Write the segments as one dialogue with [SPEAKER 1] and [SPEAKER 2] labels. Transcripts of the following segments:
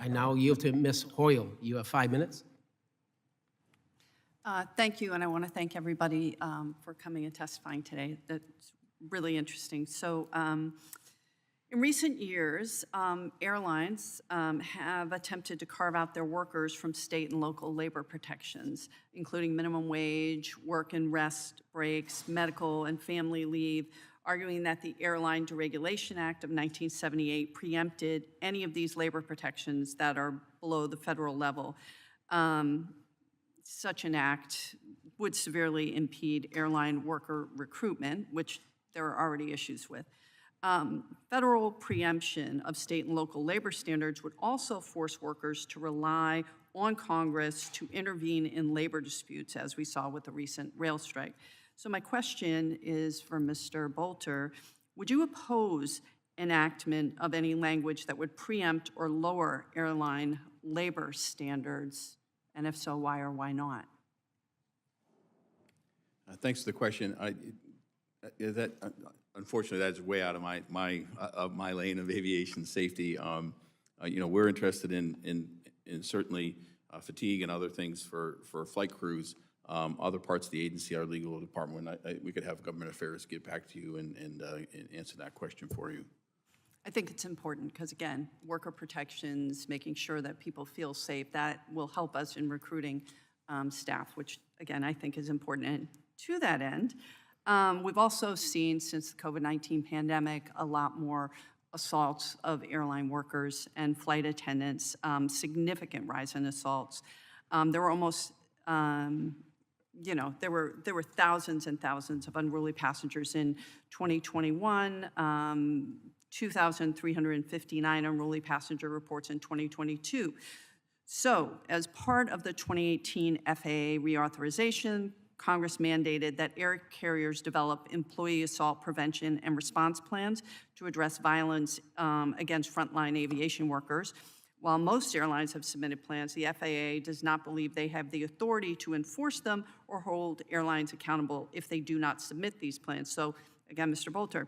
[SPEAKER 1] I now yield to Ms. Hoyle. You have 5 minutes.
[SPEAKER 2] Thank you, and I want to thank everybody for coming and testifying today. That's really interesting. So in recent years, airlines have attempted to carve out their workers from state and local labor protections, including minimum wage, work and rest breaks, medical and family leave, arguing that the Airline Deregulation Act of 1978 preempted any of these labor protections that are below the federal level. Such an act would severely impede airline worker recruitment, which there are already issues with. Federal preemption of state and local labor standards would also force workers to rely on Congress to intervene in labor disputes, as we saw with the recent rail strike. So my question is for Mr. Bolter. Would you oppose enactment of any language that would preempt or lower airline labor standards? And if so, why or why not?
[SPEAKER 3] Thanks for the question. Unfortunately, that's way out of my lane of aviation safety. We're interested in certainly fatigue and other things for flight crews. Other parts of the agency, our legal department, we could have government affairs get back to you and answer that question for you.
[SPEAKER 2] I think it's important because, again, worker protections, making sure that people feel safe, that will help us in recruiting staff, which, again, I think is important. And to that end, we've also seen, since the COVID-19 pandemic, a lot more assaults of airline workers and flight attendants, significant rise in assaults. There were almost, there were thousands and thousands of unruly passengers in 2021, 2,359 unruly passenger reports in 2022. So, as part of the 2018 FAA reauthorization, Congress mandated that air carriers develop employee assault prevention and response plans to address violence against frontline aviation workers. While most airlines have submitted plans, the FAA does not believe they have the authority to enforce them or hold airlines accountable if they do not submit these plans. So, again, Mr. Bolter,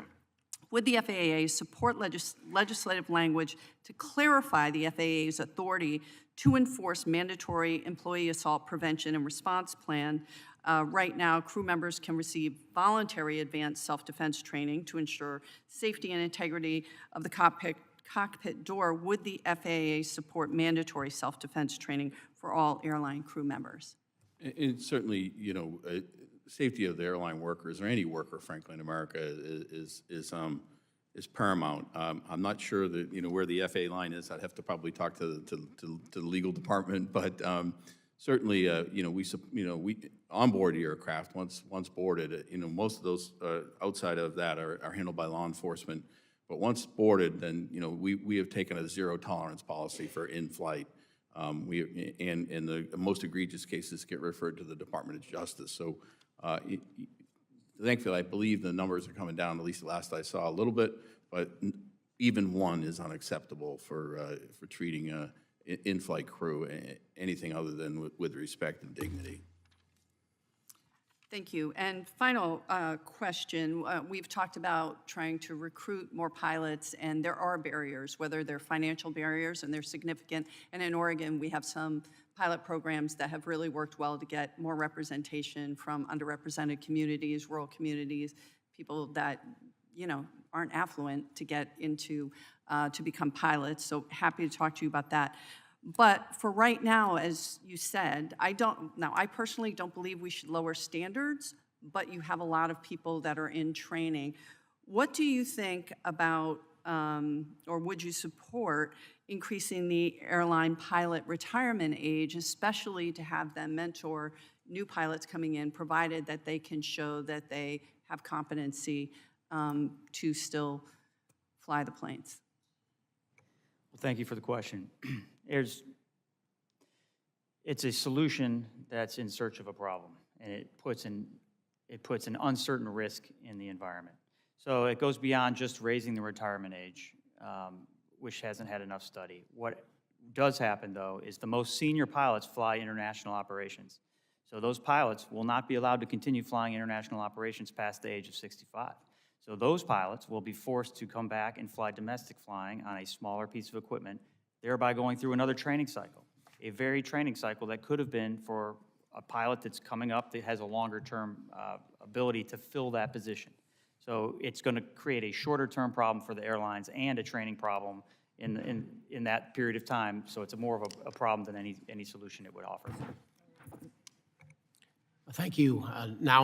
[SPEAKER 2] would the FAA support legislative language to clarify the FAA's authority to enforce mandatory employee assault prevention and response plan? Right now, crew members can receive voluntary advanced self-defense training to ensure safety and integrity of the cockpit door. Would the FAA support mandatory self-defense training for all airline crew members?
[SPEAKER 3] And certainly, safety of the airline workers, or any worker, frankly, in America, is paramount. I'm not sure that where the FAA line is. I'd have to probably talk to the legal department, but certainly, we onboard aircraft once boarded. Most of those outside of that are handled by law enforcement. But once boarded, then we have taken a zero tolerance policy for in-flight. And the most egregious cases get referred to the Department of Justice. So thankfully, I believe the numbers are coming down, at least the last I saw, a little bit, but even one is unacceptable for treating in-flight crew anything other than with respect and dignity.
[SPEAKER 2] Thank you. And final question, we've talked about trying to recruit more pilots, and there are barriers, whether they're financial barriers, and they're significant. And in Oregon, we have some pilot programs that have really worked well to get more representation from underrepresented communities, rural communities, people that, aren't affluent to get into, to become pilots. So happy to talk to you about that. But for right now, as you said, I personally don't believe we should lower standards, but you have a lot of people that are in training. What do you think about, or would you support increasing the airline pilot retirement age, especially to have them mentor new pilots coming in, provided that they can show that they have competency to still fly the planes?
[SPEAKER 4] Well, thank you for the question. It's a solution that's in search of a problem, and it puts an uncertain risk in the environment. So it goes beyond just raising the retirement age, which hasn't had enough study. What does happen, though, is the most senior pilots fly international operations. So those pilots will not be allowed to continue flying international operations past the age of 65. So those pilots will be forced to come back and fly domestic flying on a smaller piece of equipment thereby going through another training cycle, a varied training cycle that could have been for a pilot that's coming up that has a longer-term ability to fill that position. So it's going to create a shorter-term problem for the airlines and a training problem in that period of time, so it's more of a problem than any solution it would offer.
[SPEAKER 1] Thank you. Now